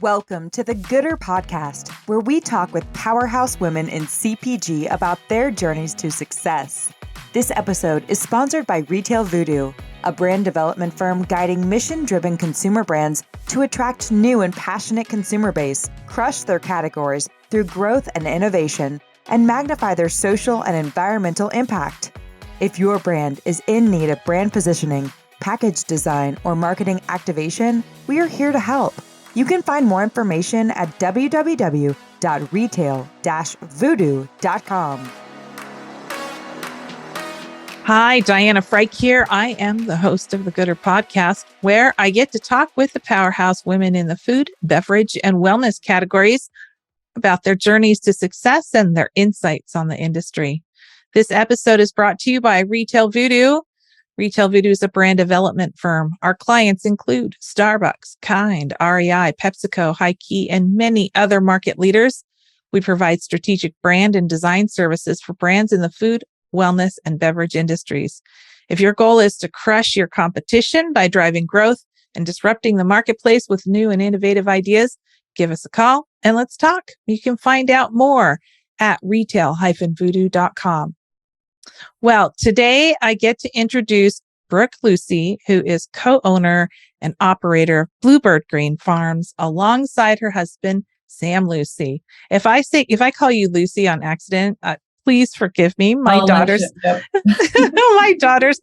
Welcome to the Gooder Podcast, where we talk with powerhouse women in CPG about their journeys to success. This episode is sponsored by Retail Voodoo, a brand development firm guiding mission-driven consumer brands to attract new and passionate consumer base, crush their categories through growth and innovation, and magnify their social and environmental impact. If your brand is in need of brand positioning, package design, or marketing activation, we are here to help. You can find more information at www.retail-voodoo.com. Hi, Diana Frike here. I am the host of the Gooder Podcast, where I get to talk with the powerhouse women in the food, beverage, and wellness categories about their journeys to success and their insights on the industry. This episode is brought to you by Retail Voodoo. Retail Voodoo is a brand development firm. Our clients include Starbucks, Kind, REI, PepsiCo, Hi-Key, and many other market leaders. We provide strategic brand and design services for brands in the food, wellness, and beverage industries. If your goal is to crush your competition by driving growth and disrupting the marketplace with new and innovative ideas, give us a call and let's talk. You can find out more at retail-voodoo.com. Well, today I get to introduce Brooke Lucy, who is co-owner and operator of Bluebird Grain Farms, alongside her husband, Sam Lucy. If I call you Lucy on accident, please forgive me. My daughter's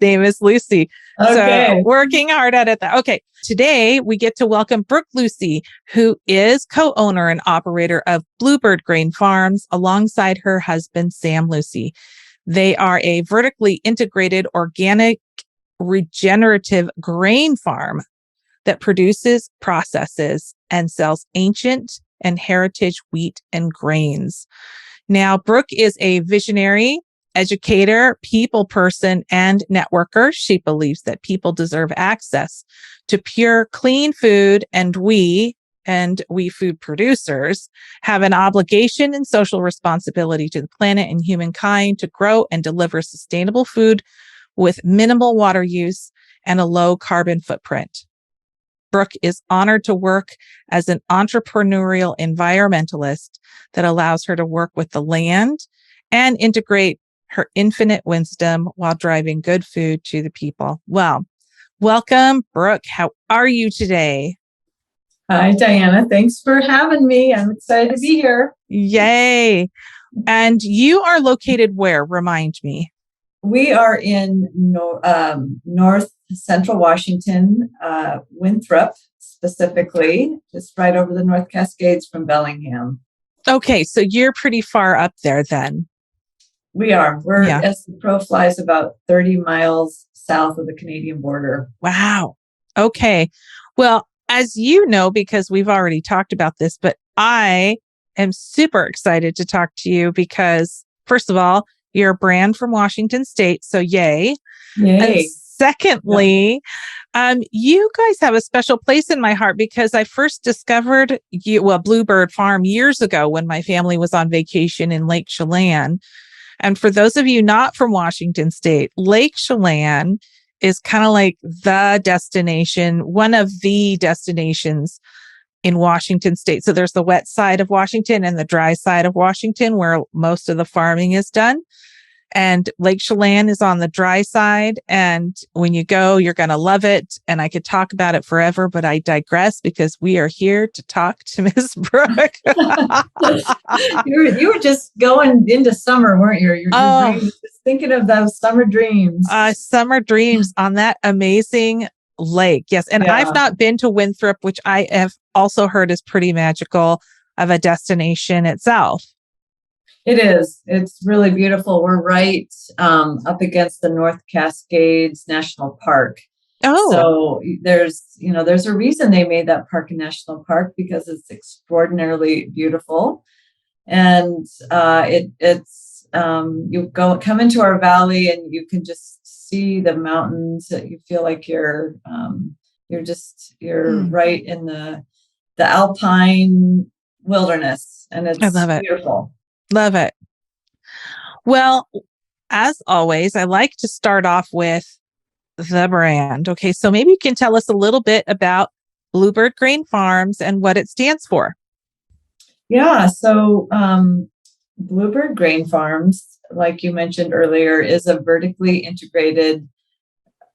name is Lucy. Okay. So working hard at it. Okay. Today we get to welcome Brooke Lucy, who is co-owner and operator of Bluebird Grain Farms, alongside her husband, Sam Lucy. They are a vertically integrated, organic, regenerative grain farm that produces, processes, and sells ancient and heritage wheat and grains. Now, Brooke is a visionary, educator, people person, and networker. She believes that people deserve access to pure, clean food, and we food producers have an obligation and social responsibility to the planet and humankind to grow and deliver sustainable food with minimal water use and a low carbon footprint. Brooke is honored to work as an entrepreneurial environmentalist that allows her to work with the land and integrate her infinite wisdom while driving good food to the people. Well, welcome, Brooke. How are you today? Hi, Diana. Thanks for having me. I'm excited to be here. Yay. And you are located where? Remind me. We are in north central Washington, Winthrop specifically, just right over the North Cascades from Bellingham. Okay, so you're pretty far up there then. We are. As the crow flies, about 30 miles south of the Canadian border. Wow. Okay. Well, as you know, because we've already talked about this, but I am super excited to talk to you because, first of all, you're a brand from Washington State, so yay. Yay. And secondly, you guys have a special place in my heart because I first discovered Bluebird Farm years ago when my family was on vacation in Lake Chelan. And for those of you not from Washington State, Lake Chelan is kind of like the destination, one of the destinations in Washington State. So there's the wet side of Washington and the dry side of Washington where most of the farming is done. And Lake Chelan is on the dry side. And when you go, you're going to love it. And I could talk about it forever, but I digress because we are here to talk to Miss Brooke. You were just going into summer, weren't you? You're just thinking of those summer dreams. Summer dreams on that amazing lake. Yes. And I've not been to Winthrop, which I have also heard is pretty magical of a destination itself. It is. It's really beautiful. We're right up against the North Cascades National Park. Oh, so there's a reason they made that park a national park because it's extraordinarily beautiful, and it's you come into our valley and you can just see the mountains. You feel like you're right in the alpine wilderness, and it's beautiful. Love it. Well, as always, I like to start off with the brand. Okay, so maybe you can tell us a little bit about Bluebird Grain Farms and what it stands for. Yeah. So Bluebird Grain Farms, like you mentioned earlier, is a vertically integrated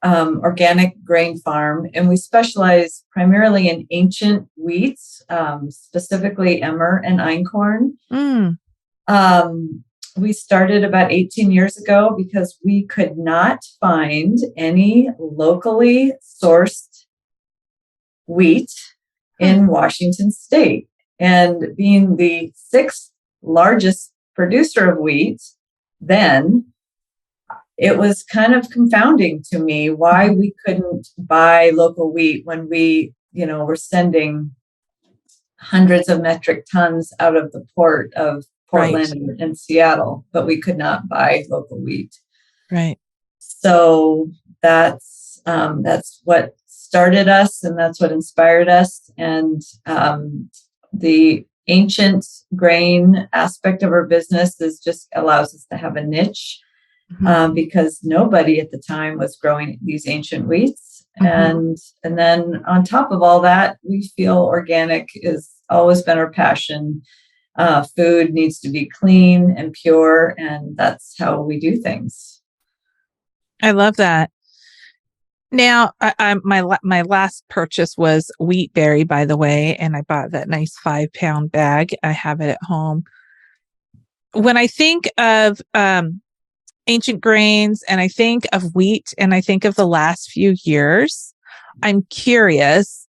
organic grain farm, and we specialize primarily in ancient wheats, specifically emmer and einkorn. We started about 18 years ago because we could not find any locally sourced wheat in Washington State. And being the sixth largest producer of wheat, then it was kind of confounding to me why we couldn't buy local wheat when we, were sending hundreds of metric tons out of the port of Portland and Seattle, but we could not buy local wheat. Right. So that's what started us, and that's what inspired us. And the ancient grain aspect of our business just allows us to have a niche. Because nobody at the time was growing these ancient wheats. And then on top of all that, we feel organic has always been our passion. Food needs to be clean and pure, and that's how we do things. I love that. Now, my last purchase was wheat berry, by the way, and I bought that nice 5-pound bag. I have it at home. When I think of ancient grains and I think of wheat and I think of the last few years, I'm curious,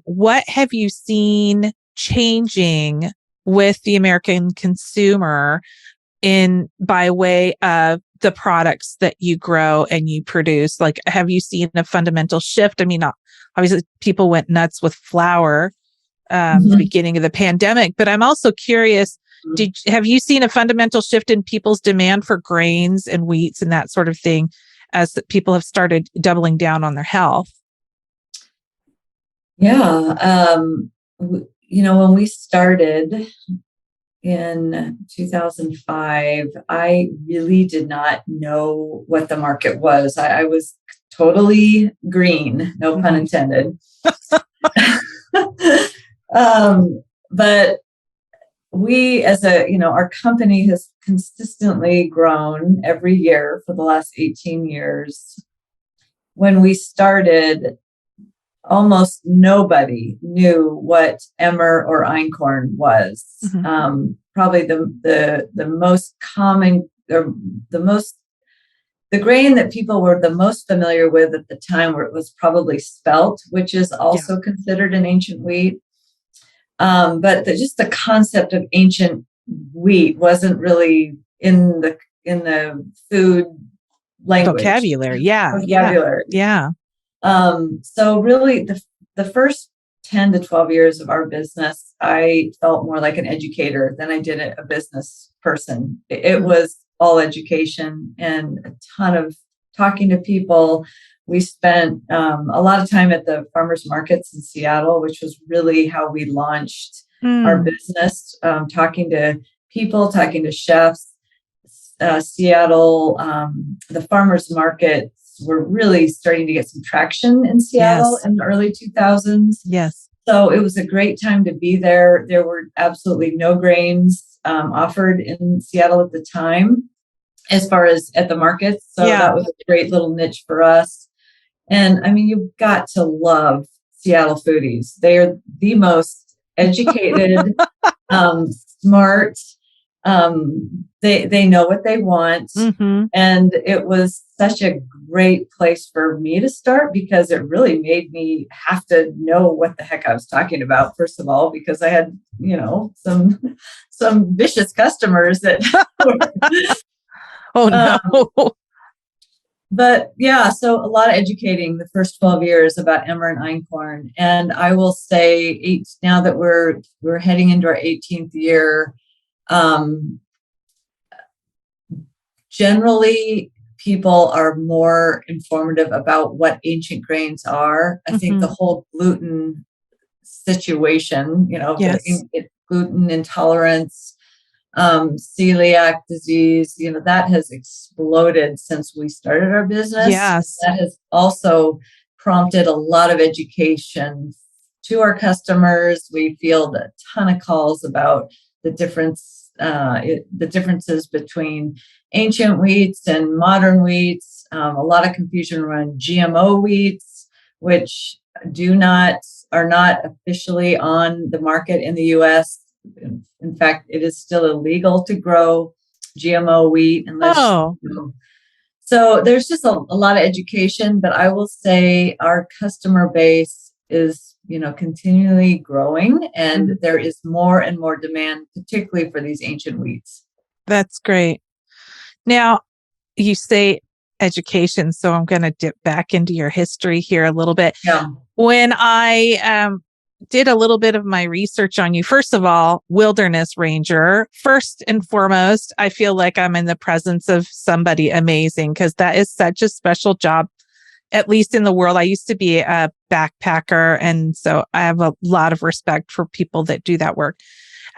what have you seen changing with the American consumer by way of the products that you grow and you produce? Like, have you seen a fundamental shift? I mean, obviously people went nuts with flour the beginning of the pandemic, but I'm also curious, have you seen a fundamental shift in people's demand for grains and wheats and that sort of thing as people have started doubling down on their health? Yeah. When we started in 2005, I really did not know what the market was. I was totally green, no pun intended. But we, as our company has consistently grown every year for the last 18 years. When we started, almost nobody knew what emmer or einkorn was. Probably the most common, or the grain that people were the most familiar with at the time was probably spelt, which is also considered an ancient wheat. But just the concept of ancient wheat wasn't really in the food language. Vocabulary. So really the first 10 to 12 years of our business, I felt more like an educator than I did a business person. It was all education and a ton of talking to people. We spent a lot of time at the farmers markets in Seattle, which was really how we launched our business, talking to people, talking to chefs. Seattle, the farmers markets were really starting to get some traction in Seattle in the early 2000s. Yes. So it was a great time to be there. There were absolutely no grains offered in Seattle at the time, as far as at the markets. So that was a great little niche for us. And I mean, you've got to love Seattle foodies. They are the most educated, smart. They know what they want. And it was such a great place for me to start because it really made me have to know what the heck I was talking about, first of all, because I had, some vicious customers that oh no. But yeah, so a lot of educating the first 12 years about emmer and einkorn. And I will say now that we're heading into our 18th year, generally people are more informative about what ancient grains are. I think the whole gluten situation, gluten intolerance, celiac disease, that has exploded since we started our business. Yes. That has also prompted a lot of education to our customers. We field a ton of calls about the differences between ancient wheats and modern wheats. A lot of confusion around GMO wheats, which are not officially on the market in the U.S. In fact, it is still illegal to grow GMO wheat unless. So there's just a lot of education, but I will say our customer base is, continually growing, and there is more and more demand, particularly for these ancient wheats. That's great. Now, you say education, so I'm going to dip back into your history here a little bit. Yeah. When I did a little bit of my research on you, first of all, wilderness ranger. First and foremost, I feel like I'm in the presence of somebody amazing, because that is such a special job, at least in the world. I used to be a backpacker, and so I have a lot of respect for people that do that work.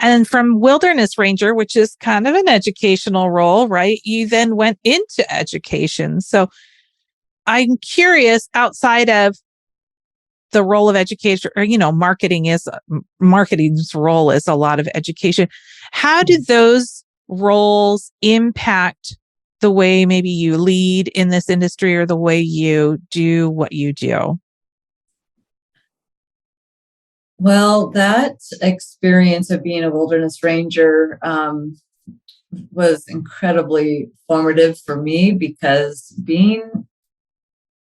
And from wilderness ranger, which is kind of an educational role, right? You then went into education. So I'm curious, outside of the role of education, or, marketing's role is a lot of education. How do those roles impact the way maybe you lead in this industry, or the way you do what you do? Well, that experience of being a wilderness ranger was incredibly formative for me, because having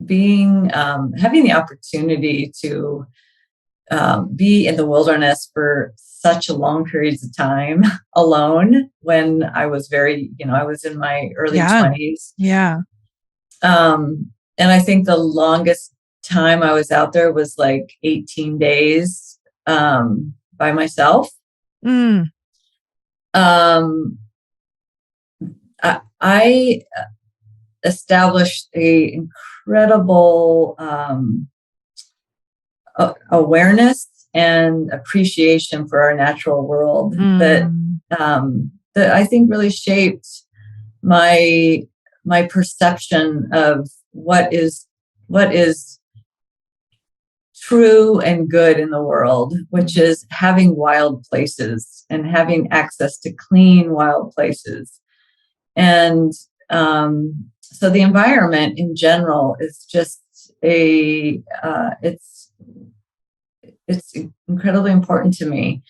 the opportunity to be in the wilderness for such a long periods of time alone, when I was I was in my early 20s. Yeah. And I think the longest time I was out there was like 18 days by myself. I established a incredible awareness and appreciation for our natural world that I think really shaped my perception of what is true and good in the world, which is having wild places and having access to clean wild places. And so the environment in general is just it's incredibly important to me.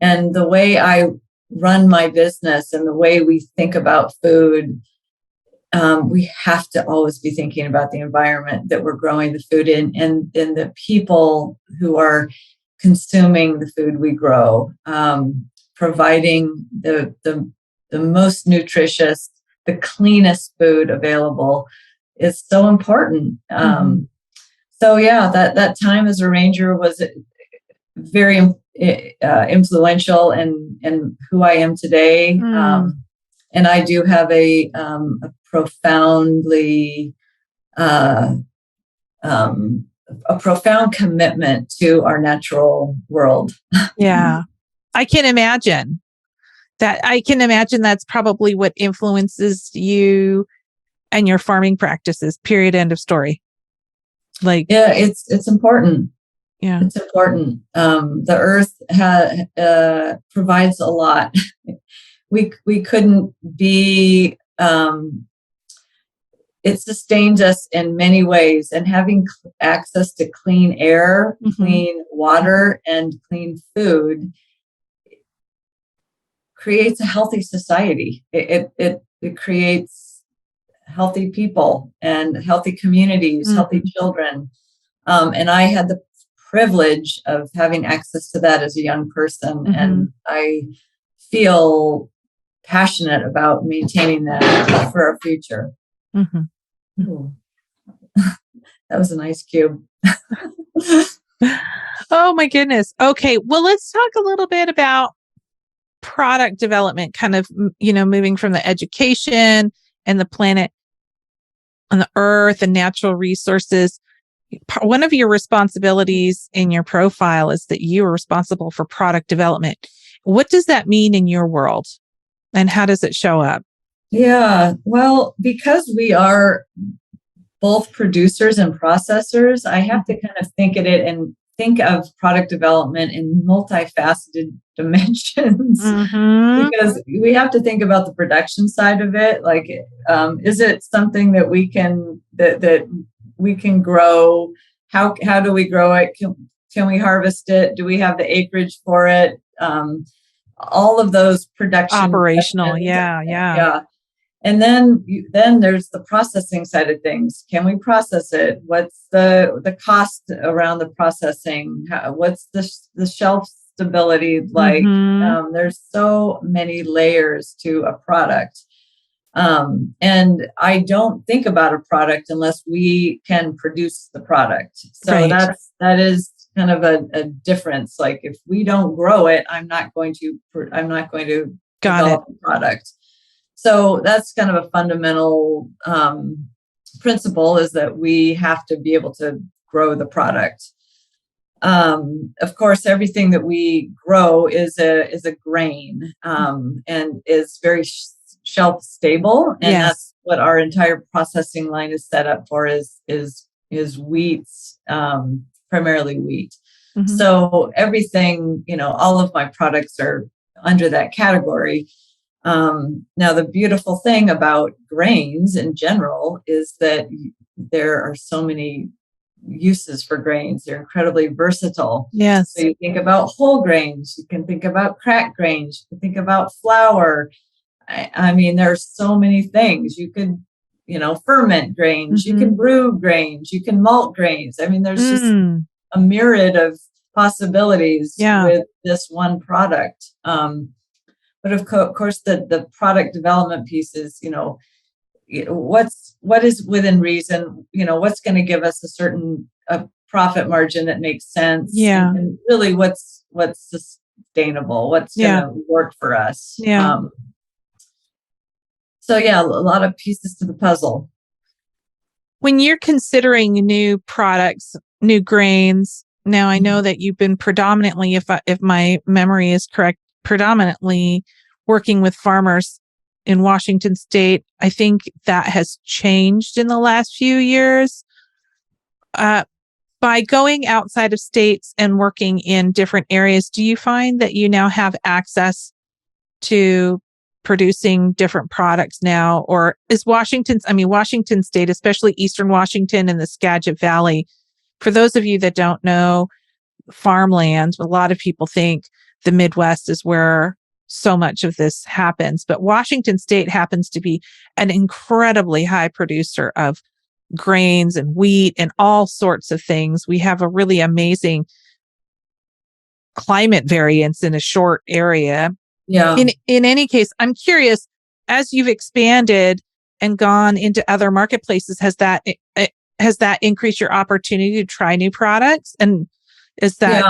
And the way I run my business and the way we think about food, we have to always be thinking about the environment that we're growing the food in, and the people who are consuming the food we grow, providing the most nutritious, the cleanest food available is so important. So yeah, that time as a ranger was very influential in who I am today. And I do have a profound commitment to our natural world. Yeah, I can imagine that. I can imagine that's probably what influences you and your farming practices. Period. End of story. Yeah, it's important. Yeah, it's important. The earth provides a lot. We couldn't be. It sustains us in many ways, and having access to clean air, clean water, and clean food creates a healthy society. It creates healthy people and healthy communities, healthy children. And I had the privilege of having access to that as a young person. And I feel passionate about maintaining that for our future. That was a nice cue. Oh my goodness. Okay. Well, let's talk a little bit about product development, kind of, moving from the education and the planet on the earth and natural resources. One of your responsibilities in your profile is that you are responsible for product development. What does that mean in your world, and how does it show up? Yeah, well, because we are both producers and processors, I have to kind of think of it in think of product development in multifaceted dimensions because we have to think about the production side of it. Like, is it something that we can that we can grow? How do we grow it? Can we harvest it? Do we have the acreage for it? All of those production operational, questions. yeah. And then there's the processing side of things. Can we process it? What's the cost around the processing? What's the shelf stability like? There's so many layers to a product. And I don't think about a product unless we can produce the product. So that is kind of a difference. Like, if we don't grow it, I'm not going to develop a product. So that's kind of a fundamental principle, is that we have to be able to grow the product. Of course, everything that we grow is a grain and is very shelf stable, and that's what our entire processing line is set up for. Is wheats, primarily wheat. So everything, all of my products are under that category. Now, the beautiful thing about grains in general is that there are so many uses for grains. They're incredibly versatile. Yes. So you think about whole grains, you can think about cracked grains, you can think about flour. I mean, there's so many things. You could, ferment grains, you can brew grains, you can malt grains. I mean, there's just a myriad of possibilities with this one product. But of course, the product development piece is, what is within reason, what's going to give us a certain profit margin that makes sense. Yeah. And really what's sustainable, what's going to work for us. Yeah. So a lot of pieces to the puzzle. When you're considering new products, new grains, now I know that you've been predominantly, if my memory is correct, predominantly working with farmers in Washington State. I think that has changed in the last few years. By going outside of states and working in different areas, do you find that you now have access to producing different products now? Or is Washington State, especially Eastern Washington and the Skagit Valley, for those of you that don't know farmland, a lot of people think the Midwest is where so much of this happens, but Washington State happens to be an incredibly high producer of grains and wheat and all sorts of things. We have a really amazing climate variance in a short area. Yeah. In any case, I'm curious, as you've expanded and gone into other marketplaces, has that increased your opportunity to try new products? And is that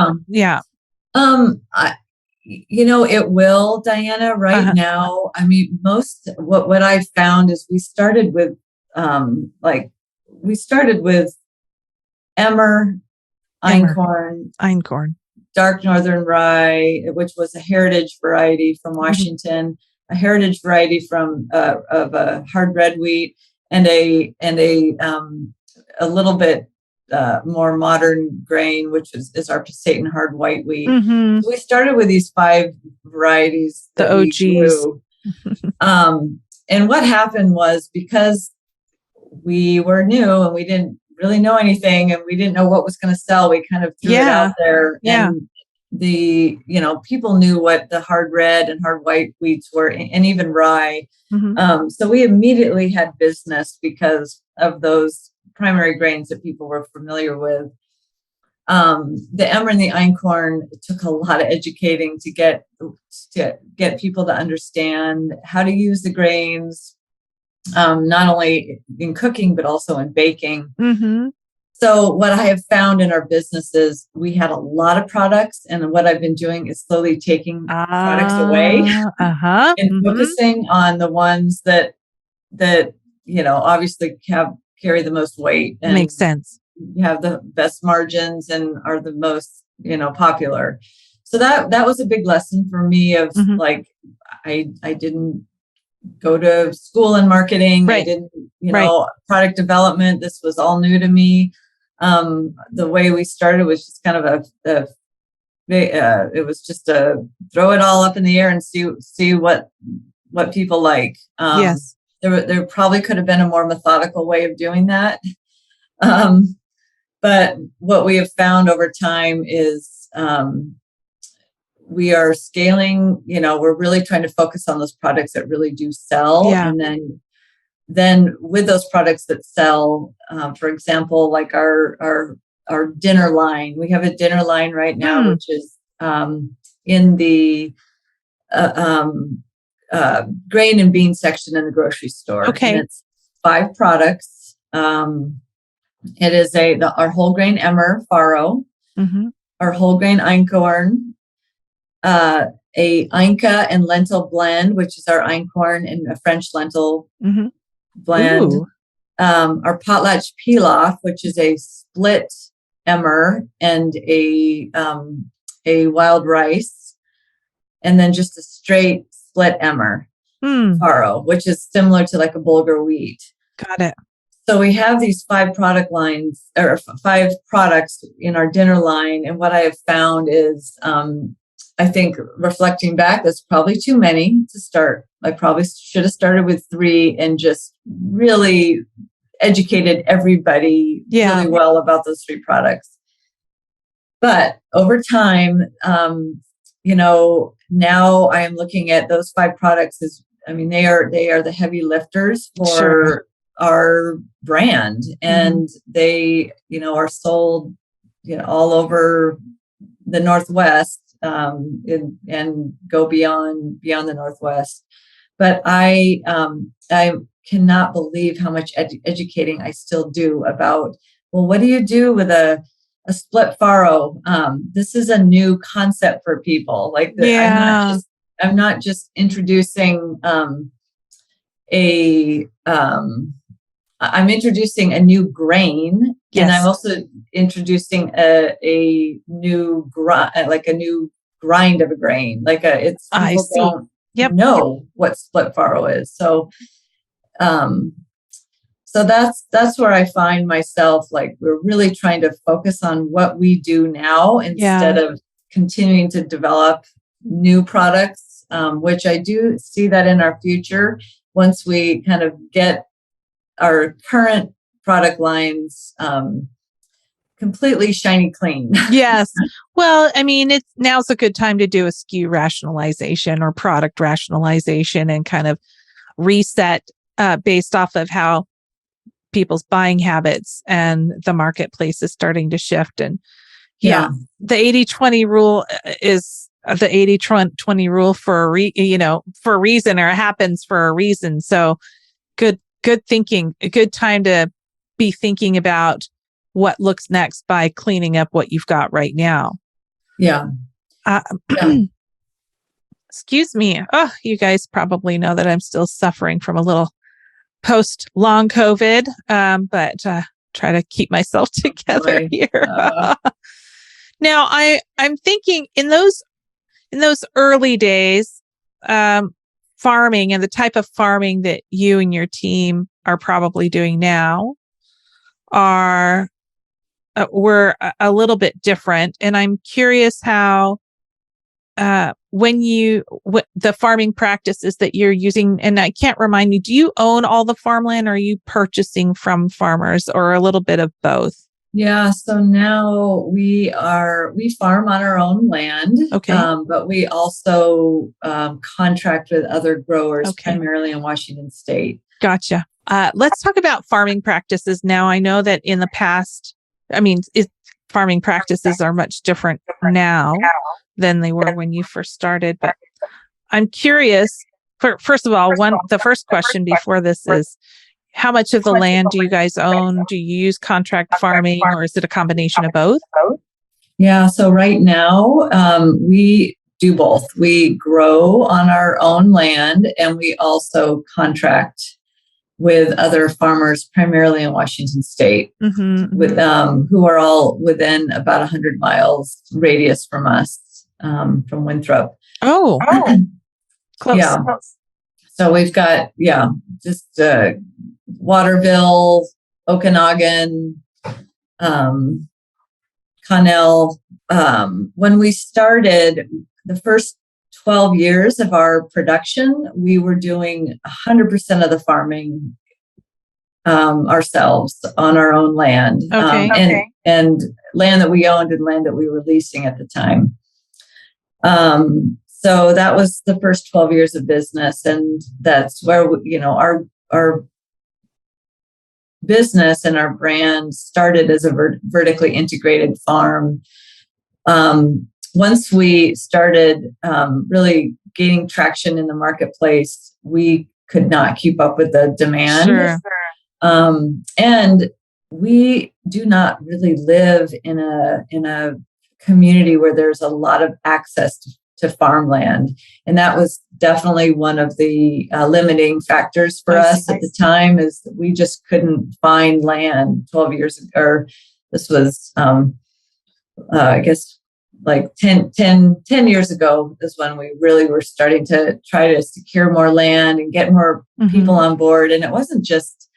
it will, Diana. Right now, I mean, what I found is we started with emmer, einkorn, dark northern rye, which was a heritage variety from Washington, a heritage variety from of a hard red wheat, and a little bit more modern grain, which is our Pasayten hard white wheat. So we started with these 5 varieties, the OGs. And what happened was, because we were new and we didn't really know anything and we didn't know what was going to sell, we kind of threw it out there. And people knew what the hard red and hard white wheats were, and even rye. So we immediately had business because of those primary grains that people were familiar with. The emmer and the einkorn, it took a lot of educating to get people to understand how to use the grains, not only in cooking, but also in baking. So what I have found in our business is we had a lot of products, and what I've been doing is slowly taking products away and focusing on the ones that obviously carry the most weight and makes sense, have the best margins and are the most popular. So that was a big lesson for me of like, I didn't go to school in marketing. I didn't, product development. This was all new to me. The way we started was just kind of it was just a throw it all up in the air and see what people like. Yes. There probably could have been a more methodical way of doing that. But what we have found over time is we are scaling, we're really trying to focus on those products that really do sell. Yeah. And then with those products that sell, for example, like our dinner line, we have a dinner line right now, which is in the grain and bean section in the grocery store. Okay. And it's 5 products. It is our whole grain emmer farro, our whole grain einkorn, a einka and lentil blend, which is our einkorn and a French lentil blend. Our potlatch pilaf, which is a split emmer and a wild rice, and then just a straight split emmer farro, which is similar to like a bulgur wheat. Got it. So we have these 5 product lines or 5 products in our dinner line. And what I have found is, I think reflecting back, that's probably too many to start. I probably should have started with 3 and just really educated everybody really well about those 3 products. But over time, now I am looking at those 5 products as, they are the heavy lifters for our brand, and they, are sold, all over the Northwest, and go beyond the Northwest. But I cannot believe how much educating I still do about, well, what do you do with a split farro? This is a new concept for people. I'm not just introducing I'm introducing a new grain, and I'm also introducing a new grind of a grain. People don't know what split farro is. So that's where I find myself, like, we're really trying to focus on what we do now instead of continuing to develop new products, which I do see that in our future, once we kind of get our current product lines completely shiny clean. Yes. Well, now's a good time to do a SKU rationalization or product rationalization and kind of reset based off of how people's buying habits and the marketplace is starting to shift. And the 80-20 rule is the 80-20 rule for a reason, or it happens for a reason. So good thinking, a good time to be thinking about what looks next by cleaning up what you've got right now. Yeah. Excuse me. Oh, you guys probably know that I'm still suffering from a little post long COVID, but try to keep myself together here. Now I'm thinking in those early days, farming and the type of farming that you and your team are probably doing now were a little bit different. And I'm curious how, the farming practices that you're using, and I can't remind me, do you own all the farmland, or are you purchasing from farmers, or a little bit of both? Yeah. So now we farm on our own land. Okay. But we also contract with other growers, primarily in Washington State. Gotcha. Let's talk about farming practices now. I know that in the past, farming practices are much different now than they were when you first started. But I'm curious, first of all, the first question before this is, how much of the land do you guys own? Do you use contract farming, or is it a combination of both? Yeah. So right now, we do both. We grow on our own land, and we also contract with other farmers, primarily in Washington State, with who are all within about 100 miles radius from us, from Winthrop. Oh, close. Yeah. So we've got, just Waterville, Okanagan, Connell. When we started the first 12 years of our production, we were doing 100% of the farming ourselves on our own land. And land that we owned and land that we were leasing at the time. So that was the first 12 years of business. And that's where, our business and our brand started as a vertically integrated farm. Once we started really gaining traction in the marketplace, we could not keep up with the demand. Sure. And we do not really live in a community where there's a lot of access to farmland. And that was definitely one of the limiting factors for us at the time, is that we just couldn't find land 12 years ago. Or this was, I guess, like 10 years ago is when we really were starting to try to secure more land and get more people on board. And it wasn't just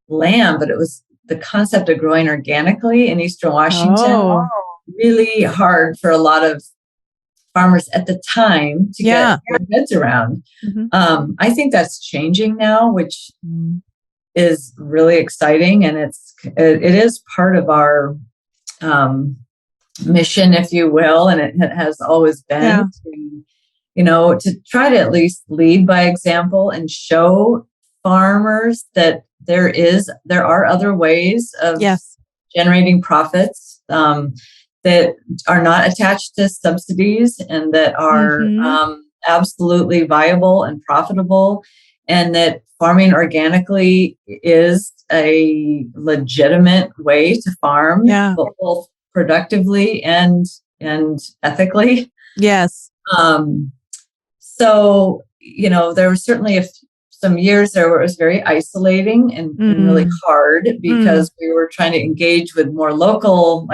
land, but it was the concept of growing organically in Eastern Washington. Really hard for a lot of farmers at the time to get their heads around. I think that's changing now, which is really exciting. And it is part of our mission, if you will. And it has always been to try to at least lead by example and show farmers that there are other ways of generating profits that are not attached to subsidies and that are absolutely viable and profitable, and that farming organically is a legitimate way to farm, both productively and ethically. Yes. So, there were certainly some years there where it was very isolating and really hard because we were trying to engage with more local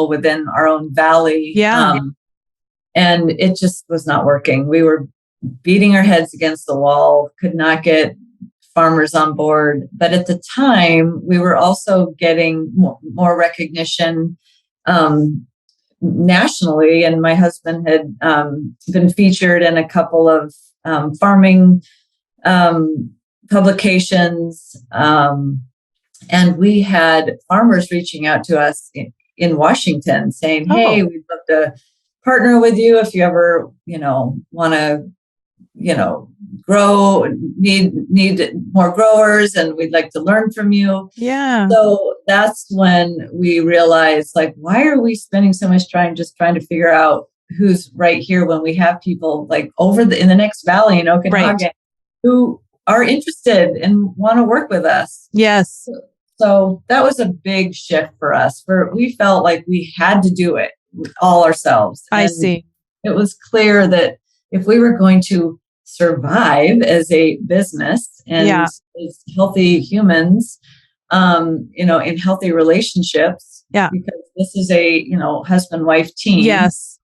within our own valley. And it just was not working. We were beating our heads against the wall, could not get farmers on board. But at the time, we were also getting more recognition nationally. And my husband had been featured in a couple of farming publications. And we had farmers reaching out to us in Washington saying, hey, we'd love to partner with you if you ever, want to, grow, need more growers, and we'd like to learn from you. Yeah. So that's when we realized, why are we spending so much time just trying to figure out who's right here when we have people in the next valley in Okanagan who are interested and want to work with us. Yes. So that was a big shift for us. We felt like we had to do it all ourselves. I see. It was clear that if we were going to survive as a business and as healthy humans, in healthy relationships, because this is a, husband-wife team. Yes.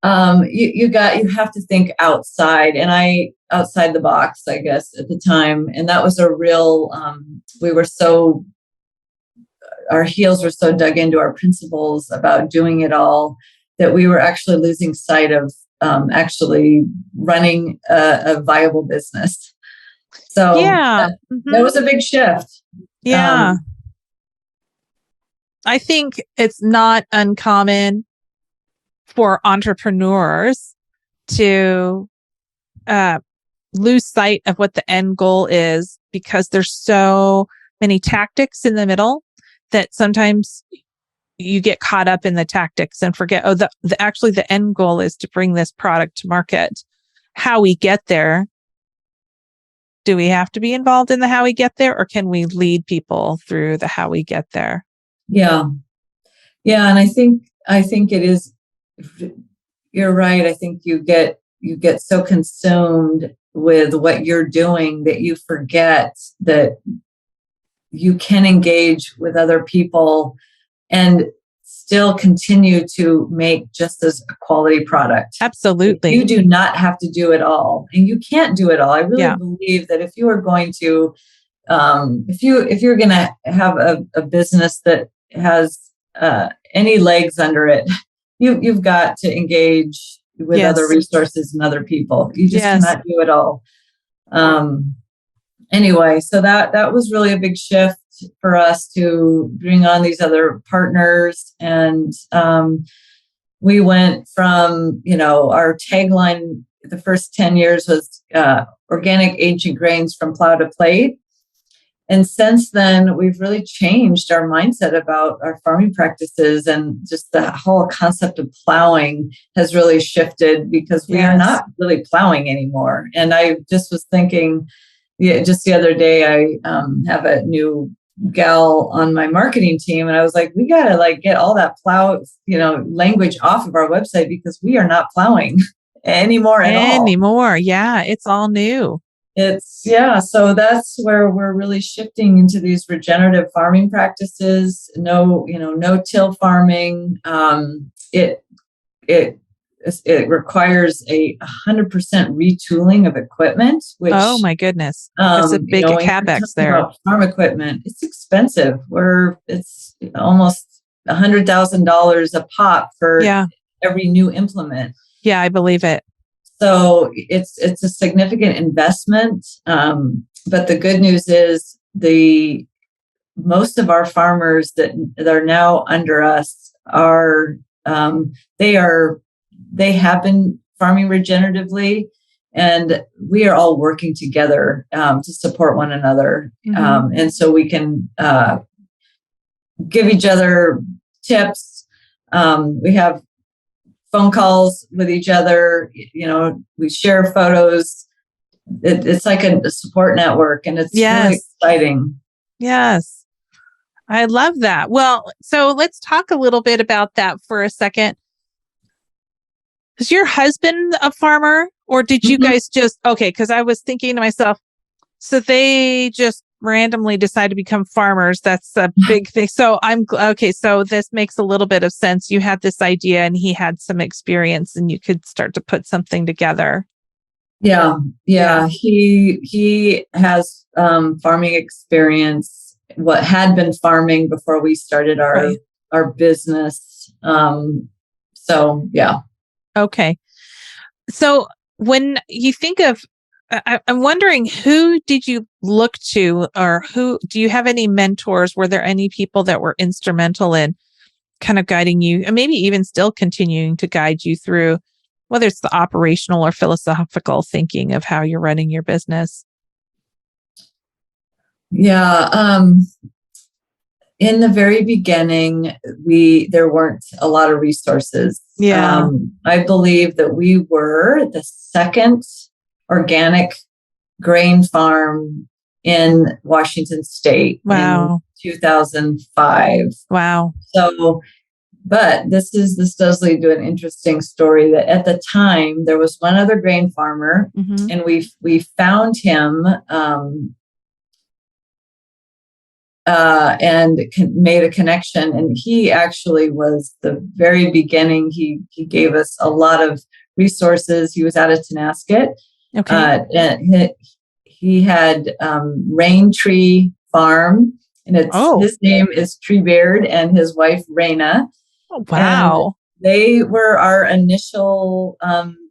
You have to think outside the box, I guess, at the time. And that was a real, our heels were so dug into our principles about doing it all that we were actually losing sight of actually running a viable business. So that was a big shift. Yeah. I think it's not uncommon for entrepreneurs to lose sight of what the end goal is, because there's so many tactics in the middle that sometimes you get caught up in the tactics and forget, actually the end goal is to bring this product to market. How we get there, do we have to be involved in the how we get there, or can we lead people through the how we get there? Yeah. And I think it is, you're right. I think you get so consumed with what you're doing that you forget that you can engage with other people and still continue to make just as a quality product. Absolutely. You do not have to do it all, and you can't do it all. I really believe that if you are going to, if you're going to have a business that has any legs under it, you've got to engage with Yes. other resources and other people. You just Yes. cannot do it all. Anyway, so that was really a big shift for us to bring on these other partners. And we went from, our tagline the first 10 years was organic ancient grains from plow to plate. And since then, we've really changed our mindset about our farming practices, and just the whole concept of plowing has really shifted because we are not really plowing anymore. And I just was thinking, just the other day, I have a new gal on my marketing team, and I was like, we got to get all that plow, language off of our website, because we are not plowing anymore at all. Yeah, it's all new. So that's where we're really shifting into these regenerative farming practices. No-till farming. It requires 100% retooling of equipment. Which, oh my goodness, that's a big CapEx there. Farm equipment, it's expensive. It's almost $100,000 a pop for every new implement. Yeah, I believe it. So it's a significant investment. But the good news is most of our farmers that are now under us they have been farming regeneratively, and we are all working together to support one another. Mm-hmm. And so we can give each other tips. We have phone calls with each other, we share photos. It's like a support network, and it's really exciting. Yes. I love that. Well, so let's talk a little bit about that for a second. Is your husband a farmer, or did you guys because I was thinking to myself, so they just randomly decide to become farmers. That's a big thing. So so this makes a little bit of sense. You had this idea and he had some experience, and you could start to put something together. Yeah. He has farming experience, what had been farming before we started our business. Okay. So when you think of, I'm wondering, who did you look to, or who do you have any mentors? Were there any people that were instrumental in kind of guiding you, and maybe even still continuing to guide you through, whether it's the operational or philosophical thinking of how you're running your business? Yeah. In the very beginning, there weren't a lot of resources. Yeah. I believe that we were the second organic grain farm in Washington State. Wow. In 2005. Wow. So, but this does lead to an interesting story, that at the time there was one other grain farmer, mm-hmm. and we found him and made a connection. And he actually was the very beginning. He gave us a lot of resources. He was out of Tenasket. Okay. And he had Rain Tree Farm, and his name is Treebeard, and his wife Raina. Oh, wow. And they were our initial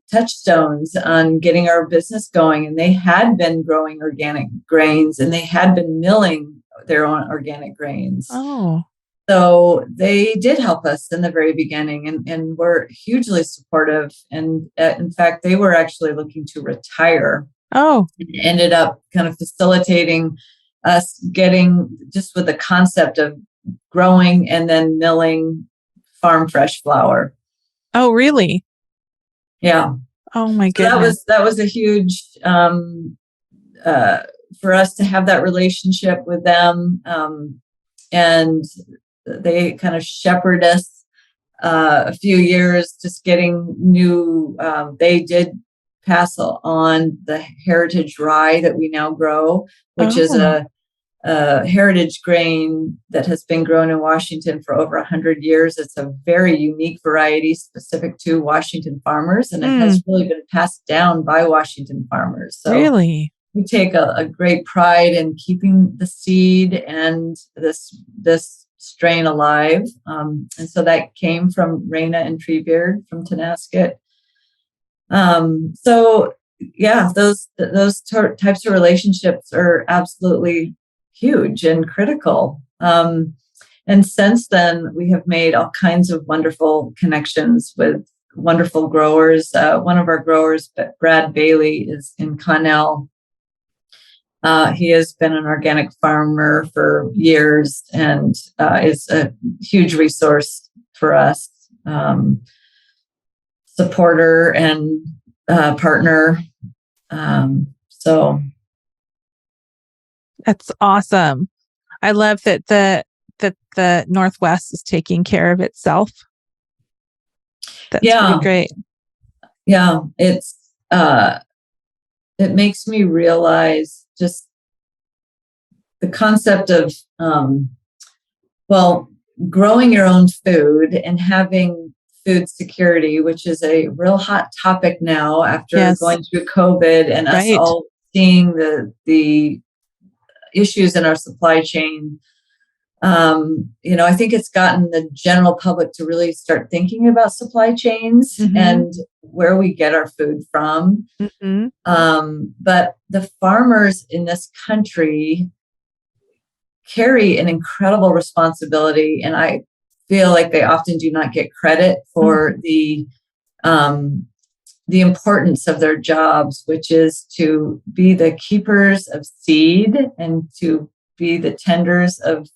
touchstones on getting our business going. And they had been growing organic grains, and they had been milling their own organic grains. Oh. So they did help us in the very beginning, and were hugely supportive. And in fact, they were actually looking to retire. Oh. And ended up kind of facilitating us getting, just with the concept of growing and then milling farm fresh flour. Oh, really? Yeah. Oh my goodness. That was a huge, for us to have that relationship with them. And they kind of shepherd us a few years, just getting new, they did pass on the heritage rye that we now grow, which is a heritage grain that has been grown in Washington for over 100 years. It's a very unique variety specific to Washington farmers, and it has really been passed down by Washington farmers. So really, we take a great pride in keeping the seed and this strain alive. And so that came from Raina and Treebeard from Tenasket. So yeah, those types of relationships are absolutely huge and critical. And since then, we have made all kinds of wonderful connections with wonderful growers. One of our growers, Brad Bailey, is in Connell. He has been an organic farmer for years and is a huge resource for us, supporter and partner. So that's awesome. I love that the Northwest is taking care of itself. That's pretty great. Yeah, it's it makes me realize just the concept of growing your own food and having food security, which is a real hot topic now after going through COVID and us all seeing the issues in our supply chain. I think it's gotten the general public to really start thinking about supply chains and where we get our food from. But the farmers in this country carry an incredible responsibility, and I feel like they often do not get credit for the importance of their jobs, which is to be the keepers of seed and to be the tenders of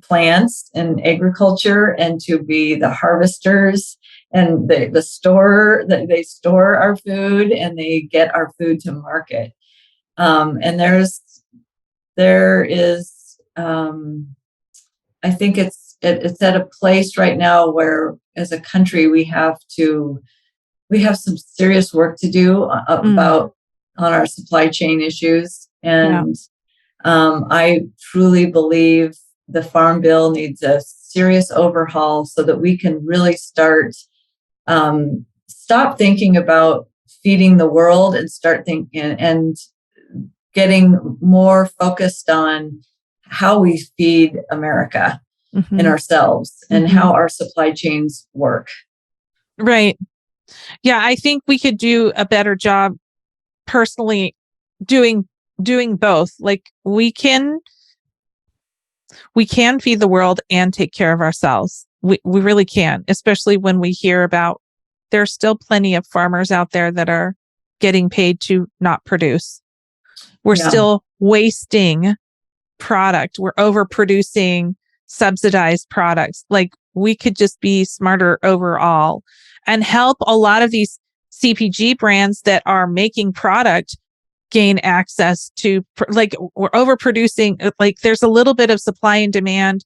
plants and agriculture, and to be the harvesters and the store that they store our food and they get our food to market. And there is I think it's at a place right now where, as a country, we have some serious work to do on our supply chain issues. And I truly believe the Farm Bill needs a serious overhaul so that we can really stop thinking about feeding the world and start thinking and getting more focused on how we feed America and ourselves and how our supply chains work. Right. Yeah, I think we could do a better job personally doing both. Like we can feed the world and take care of ourselves. We really can, especially when we hear about there's still plenty of farmers out there that are getting paid to not produce. We're still wasting product. We're overproducing subsidized products. Like we could just be smarter overall and help a lot of these CPG brands that are making product gain access to, like, we're overproducing. Like there's a little bit of supply and demand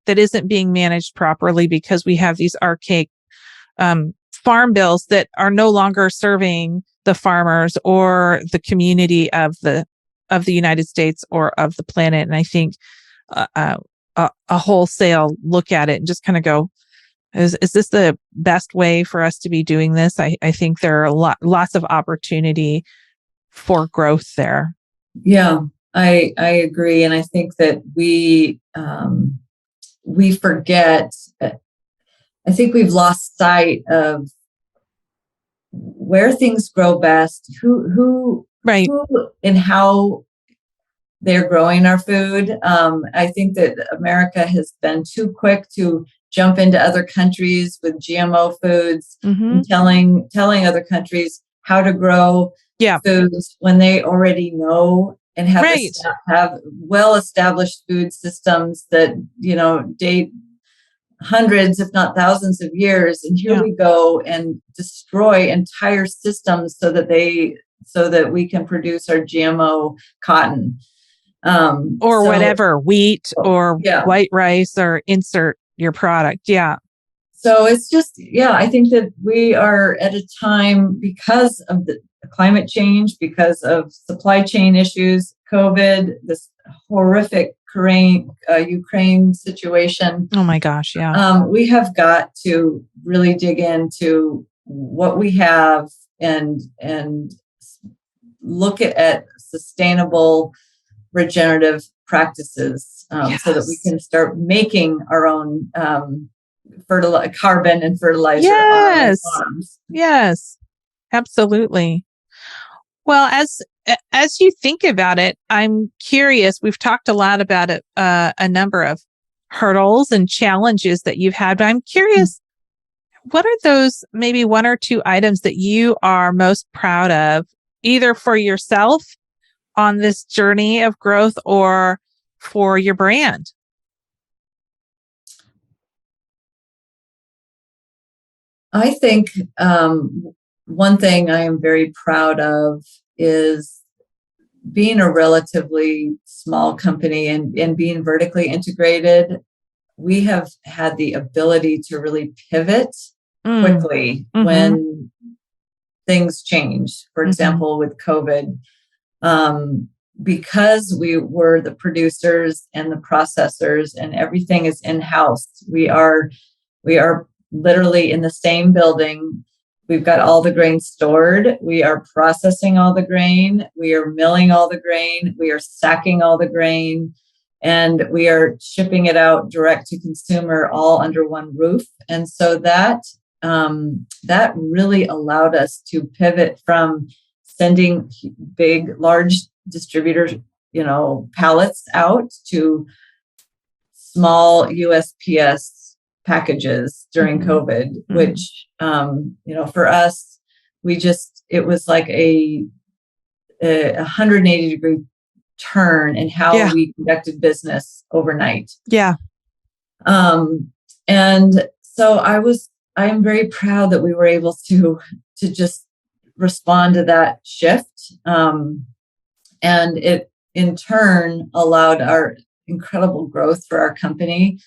that isn't being managed properly because we have these archaic farm bills that are no longer serving the farmers or the community of the United States or of the planet. And I think a wholesale look at it and just kind of go, is this the best way for us to be doing this? I think there are lots of opportunity for growth there. Yeah, I agree. And I think that we forget, I think we've lost sight of where things grow best, who and how they're growing our food. I think that America has been too quick to jump into other countries with GMO foods and telling other countries how to grow foods when they already know and have well-established food systems that, date hundreds, if not thousands of years. And here we go and destroy entire systems so that we can produce our GMO cotton. Or whatever, wheat or white rice, or insert your product. Yeah. So it's just, I think that we are at a time, because of the climate change, because of supply chain issues, COVID, this horrific Ukraine situation. Oh my gosh. Yeah. We have got to really dig into what we have and look at sustainable regenerative practices so that we can start making our own carbon and fertilizer on our farms. Yes, absolutely. Well, as you think about it, I'm curious. We've talked a lot about it, a number of hurdles and challenges that you've had, but I'm curious, what are those maybe one or two items that you are most proud of, either for yourself on this journey of growth or for your brand? I think one thing I am very proud of is being a relatively small company and being vertically integrated. We have had the ability to really pivot quickly when things change. For example, with COVID, because we were the producers and the processors and everything is in-house, we are literally in the same building. We've got all the grain stored. We are processing all the grain. We are milling all the grain. We are sacking all the grain. And we are shipping it out direct to consumer all under one roof. And so that really allowed us to pivot from sending large distributors, pallets out to small USPS packages during COVID, which, for us, it was like a 180-degree turn in how we conducted business overnight. Yeah. And so I am very proud that we were able to just respond to that shift. And it in turn allowed our incredible growth for our company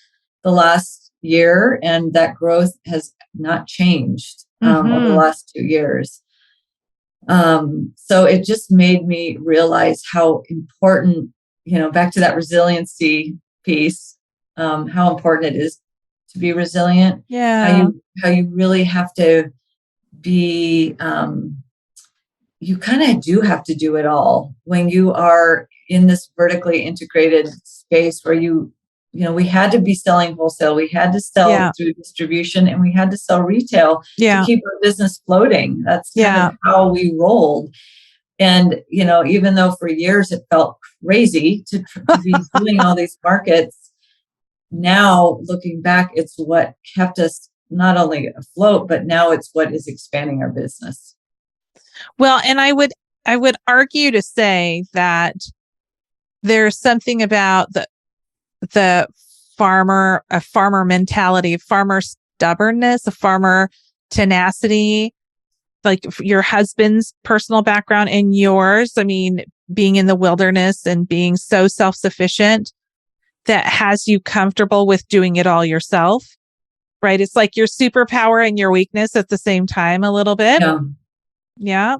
the last year. And that growth has not changed over the last 2 years. So it just made me realize how important, back to that resiliency piece, how important it is to be resilient. Yeah. How you really have to be, you kind of do have to do it all when you are in this vertically integrated space where we had to be selling wholesale, we had to sell through distribution, and we had to sell retail to keep our business floating. That's kind of how we rolled. And, even though for years it felt crazy to be doing all these markets, now looking back, it's what kept us not only afloat, but now it's what is expanding our business. Well, and I would argue to say that there's something about the farmer mentality, farmer stubbornness, a farmer tenacity, like your husband's personal background and yours. I mean, being in the wilderness and being so self-sufficient that has you comfortable with doing it all yourself, right? It's like your superpower and your weakness at the same time a little bit. Yeah.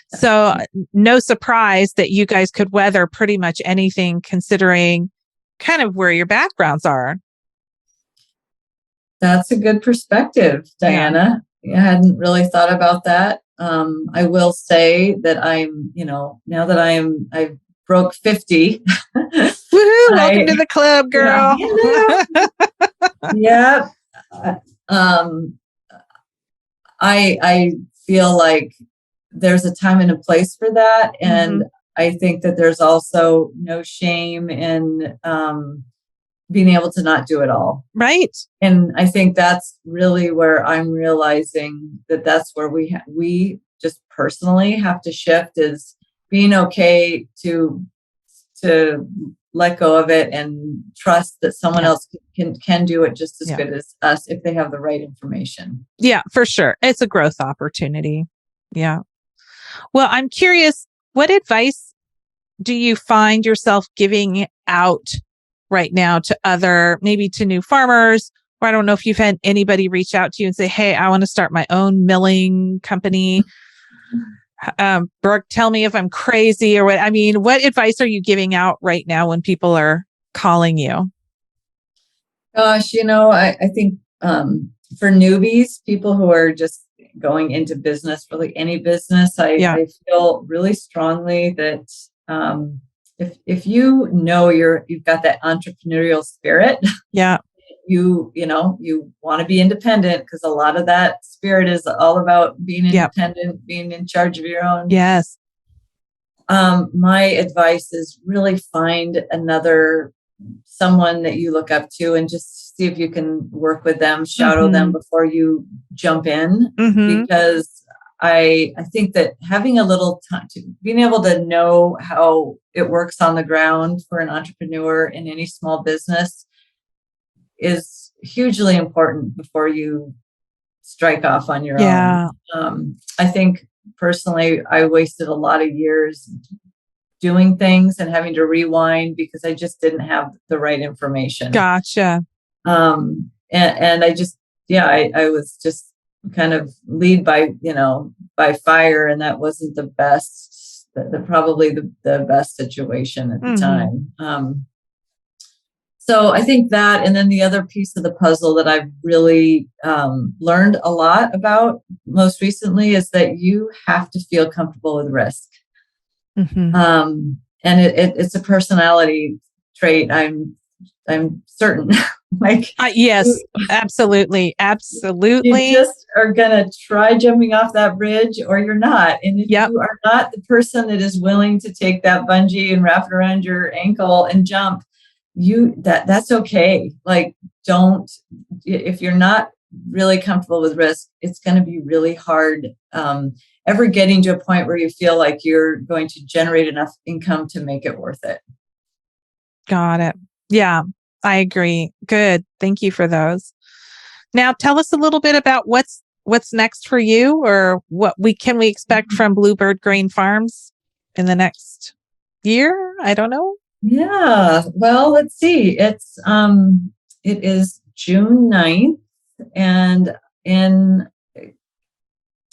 So no surprise that you guys could weather pretty much anything considering kind of where your backgrounds are. That's a good perspective, Diana. I hadn't really thought about that. I will say that I'm, now that I broke 50. Woohoo! Welcome to the club, girl. Yeah. I feel like there's a time and a place for that. And I think that there's also no shame in being able to not do it all. Right. And I think that's really where I'm realizing that that's where we just personally have to shift, is being okay to let go of it and trust that someone else can do it just as good as us if they have the right information. Yeah, for sure. It's a growth opportunity. Yeah. Well, I'm curious, what advice do you find yourself giving out right now to maybe to new farmers? Or I don't know if you've had anybody reach out to you and say, hey, I want to start my own milling company. Brooke, tell me if I'm crazy or what. I mean, what advice are you giving out right now when people are calling you? Gosh, I think for newbies, people who are just going into business, really any business, I feel really strongly that if you know you've got that entrepreneurial spirit, Yeah. you want to be independent, because a lot of that spirit is all about being independent, being in charge of your own. Yes. My advice is really find someone that you look up to, and just see if you can work with them, shadow them before you jump in. Because I think that having a little time, being able to know how it works on the ground for an entrepreneur in any small business, is hugely important before you strike off on your own. I think personally, I wasted a lot of years doing things and having to rewind because I just didn't have the right information. Gotcha. And I just, I was just kind of lead by fire, and that wasn't the best, probably the best situation at the time. So I think that, and then the other piece of the puzzle that I've really learned a lot about most recently is that you have to feel comfortable with risk. And it's a personality trait. I'm certain. Yes, absolutely. You just are gonna try jumping off that bridge, or you're not. And if you are not the person that is willing to take that bungee and wrap it around your ankle and jump, that's okay. If you're not really comfortable with risk, it's going to be really hard ever getting to a point where you feel like you're going to generate enough income to make it worth it. Got it. Yeah, I agree. Good. Thank you for those. Now tell us a little bit about what's next for you, or what can we expect from Bluebird Grain Farms in the next year? I don't know. Yeah, well, let's see. It is June 9th, and in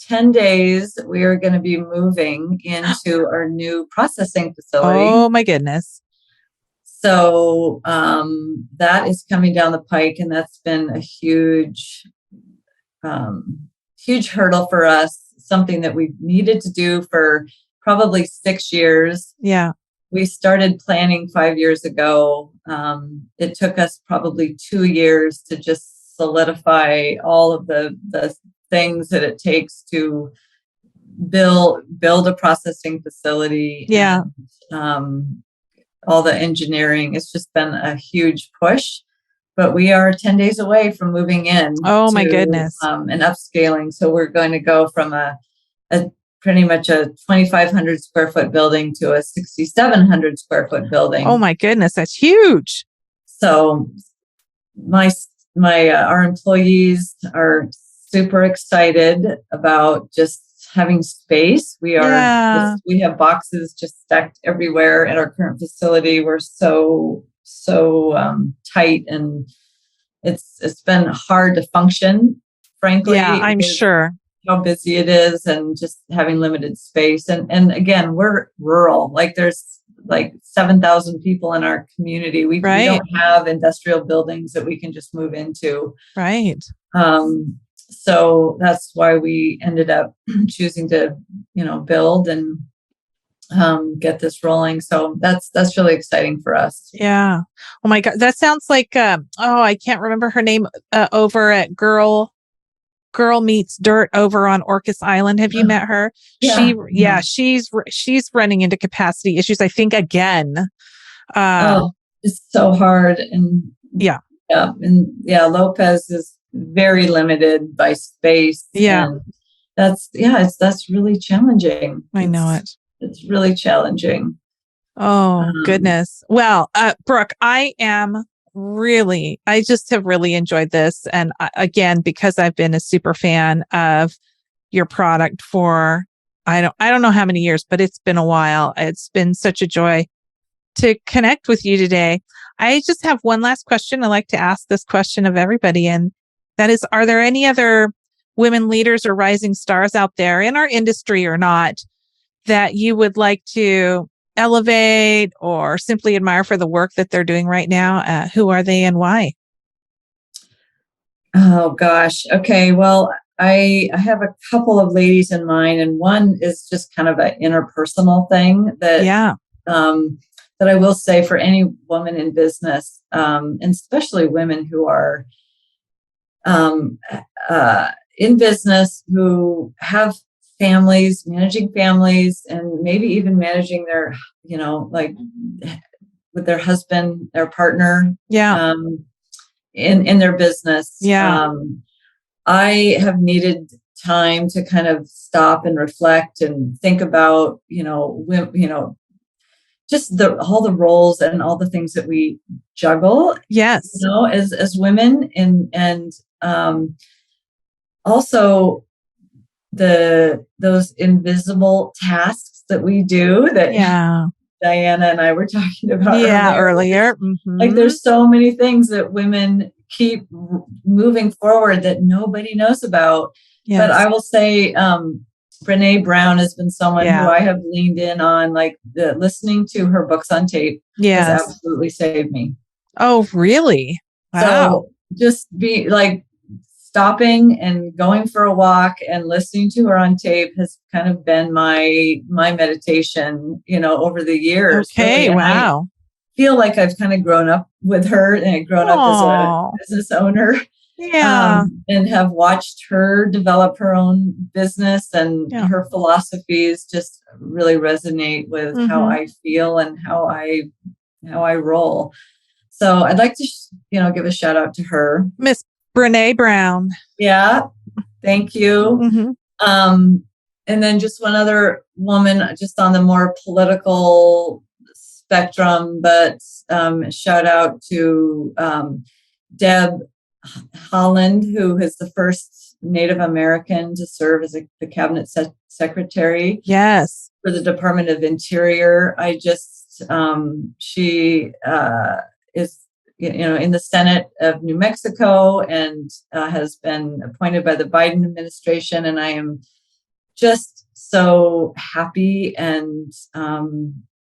10 days, we are going to be moving into our new processing facility. Oh my goodness. So that is coming down the pike, and that's been a huge hurdle for us, something that we needed to do for probably 6 years. Yeah. We started planning 5 years ago. It took us probably 2 years to just solidify all of the things that it takes to build a processing facility. Yeah. And, all the engineering. It's just been a huge push, but we are 10 days away from moving in. Oh my goodness. And upscaling. So we're going to go from a pretty much a 2,500 square foot building to a 6,700 square foot building. Oh my goodness, that's huge. So our employees are super excited about just having space. We have boxes just stacked everywhere at our current facility. We're so tight, and it's been hard to function, frankly. Yeah, I'm sure. How busy it is, and just having limited space. And again, we're rural. There's 7,000 people in our community. We don't have industrial buildings that we can just move into. Right. So that's why we ended up choosing to, build and get this rolling. So that's really exciting for us. Yeah. Oh my God. That sounds like, I can't remember her name, over at Girl Meets Dirt over on Orcas Island. Have you met her? Yeah. She's running into capacity issues, I think, again. It's so hard. And Lopez is very limited by space. Yeah. And that's really challenging. I know it. It's really challenging. Oh, goodness. Well, Brooke, I just have really enjoyed this. And again, because I've been a super fan of your product for, I don't know how many years, but it's been a while. It's been such a joy to connect with you today. I just have one last question. I like to ask this question of everybody. And that is, are there any other women leaders or rising stars out there in our industry or not that you would like to elevate or simply admire for the work that they're doing right now? Who are they and why? Oh gosh. Okay. Well, I have a couple of ladies in mind, and one is just kind of an interpersonal thing that that I will say for any woman in business, and especially women who are in business, who have families, managing families, and maybe even managing their, like with their husband, their partner, in their business. I have needed time to kind of stop and reflect and think about, just all the roles and all the things that we juggle. Yes. As women, and also those invisible tasks that we do that Diana and I were talking about earlier. Mm-hmm. Like there's so many things that women keep moving forward that nobody knows about. Yes. But I will say, Brene Brown has been someone who I have leaned in on, like listening to her books on tape has absolutely saved me. Oh, really? Wow. So just be like stopping and going for a walk and listening to her on tape has kind of been my meditation, over the years. Okay. Really. Wow. I feel like I've kind of grown up with her and grown up as a business owner. Yeah. And have watched her develop her own business, and her philosophies just really resonate with how I feel and how I roll. So I'd like to, give a shout out to her. Miss Brene Brown. Yeah. Thank you. Mm-hmm. And then just one other woman, just on the more political spectrum, but shout out to Deb Holland, who is the first Native American to serve as the cabinet secretary. Yes. For the Department of Interior. I just, she is, in the Senate of New Mexico, and has been appointed by the Biden administration. And I am just so happy and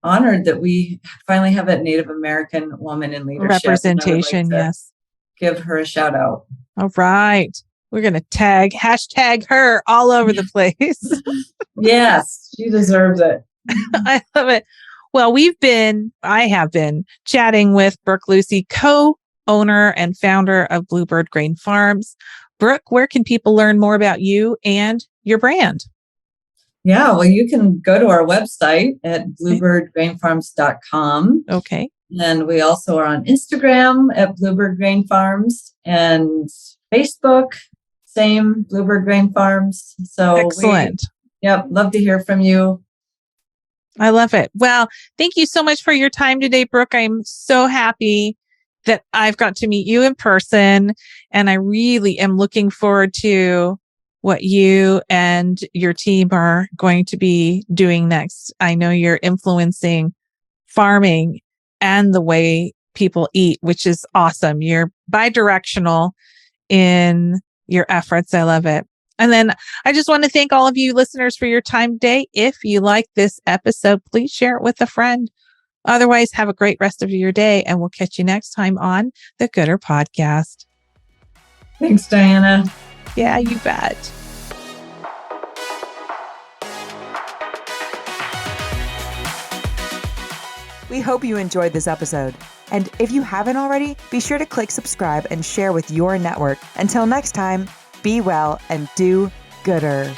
honored that we finally have a Native American woman in leadership. Representation, yes. Give her a shout out. All right. We're going to hashtag her all over the place. Yes, she deserves it. I love it. Well, I have been chatting with Brooke Lucy, co-owner and founder of Bluebird Grain Farms. Brooke, where can people learn more about you and your brand? Yeah, well, you can go to our website at bluebirdgrainfarms.com. Okay. And we also are on Instagram at Bluebird Grain Farms, and Facebook, same, Bluebird Grain Farms. So excellent. Love to hear from you. I love it. Well, thank you so much for your time today, Brooke. I'm so happy that I've got to meet you in person, and I really am looking forward to what you and your team are going to be doing next. I know you're influencing farming and the way people eat, which is awesome. You're bi-directional in your efforts. I love it. And then I just want to thank all of you listeners for your time today. If you like this episode, please share it with a friend. Otherwise, have a great rest of your day, and we'll catch you next time on the Gooder Podcast. Thanks, Diana. Yeah, you bet. We hope you enjoyed this episode. And if you haven't already, be sure to click subscribe and share with your network. Until next time, be well and do gooder.